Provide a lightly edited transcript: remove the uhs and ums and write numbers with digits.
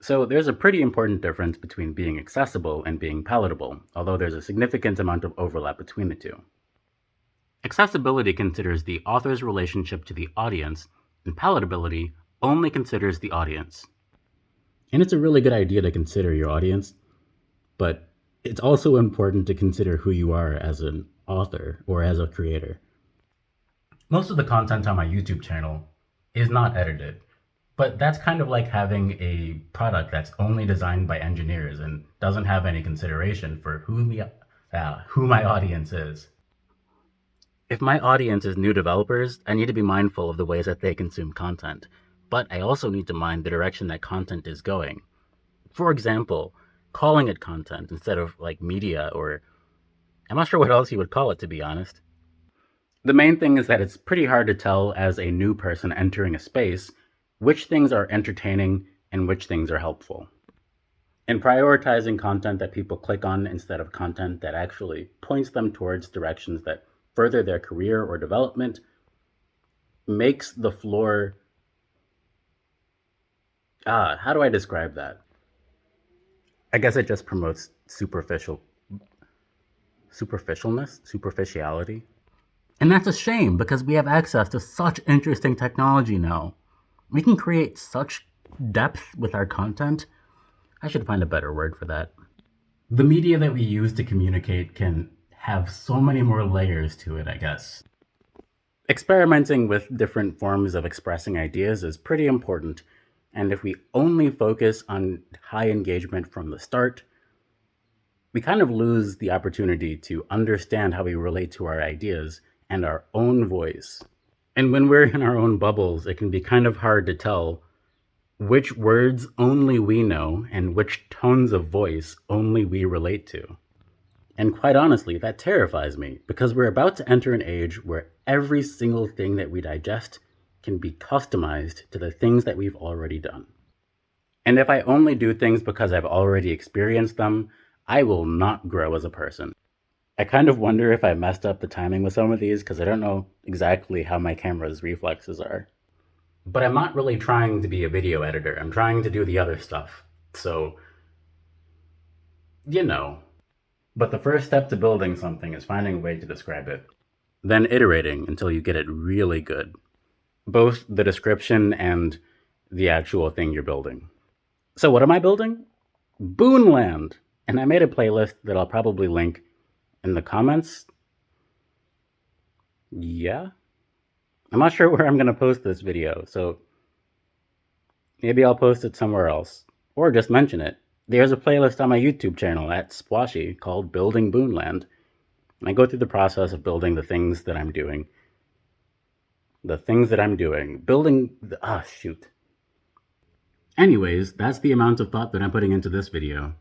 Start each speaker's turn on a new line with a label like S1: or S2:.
S1: So there's a pretty important difference between being accessible and being palatable, although there's a significant amount of overlap between the two. Accessibility considers the author's relationship to the audience, and palatability only considers the audience. And it's a really good idea to consider your audience, but it's also important to consider who you are as an author or as a creator. Most of the content on my YouTube channel is not edited, but that's kind of like having a product that's only designed by engineers and doesn't have any consideration for who my audience is. If my audience is new developers, I need to be mindful of the ways that they consume content, but I also need to mind the direction that content is going. For example, calling it content instead of like media, or I'm not sure what else you would call it, to be honest. The main thing is that it's pretty hard to tell as a new person entering a space which things are entertaining and which things are helpful. And prioritizing content that people click on instead of content that actually points them towards directions that further their career or development makes the floor. How do I describe that? I guess it just promotes superficiality. And that's a shame because we have access to such interesting technology now. We can create such depth with our content. I should find a better word for that. The media that we use to communicate can have so many more layers to it, I guess. Experimenting with different forms of expressing ideas is pretty important, and if we only focus on high engagement from the start, we kind of lose the opportunity to understand how we relate to our ideas and our own voice. And when we're in our own bubbles, it can be kind of hard to tell which words only we know and which tones of voice only we relate to. And quite honestly, that terrifies me because we're about to enter an age where every single thing that we digest can be customized to the things that we've already done. And if I only do things because I've already experienced them, I will not grow as a person. I kind of wonder if I messed up the timing with some of these because I don't know exactly how my camera's reflexes are. But I'm not really trying to be a video editor. I'm trying to do the other stuff. So, you know. But the first step to building something is finding a way to describe it, then iterating until you get it really good. Both the description and the actual thing you're building. So what am I building? Boonland! And I made a playlist that I'll probably link in the comments. Yeah? I'm not sure where I'm going to post this video, so maybe I'll post it somewhere else. Or just mention it. There's a playlist on my YouTube channel at Splashy called Building Boonland. And I go through the process of building the things that I'm doing. Anyways, that's the amount of thought that I'm putting into this video.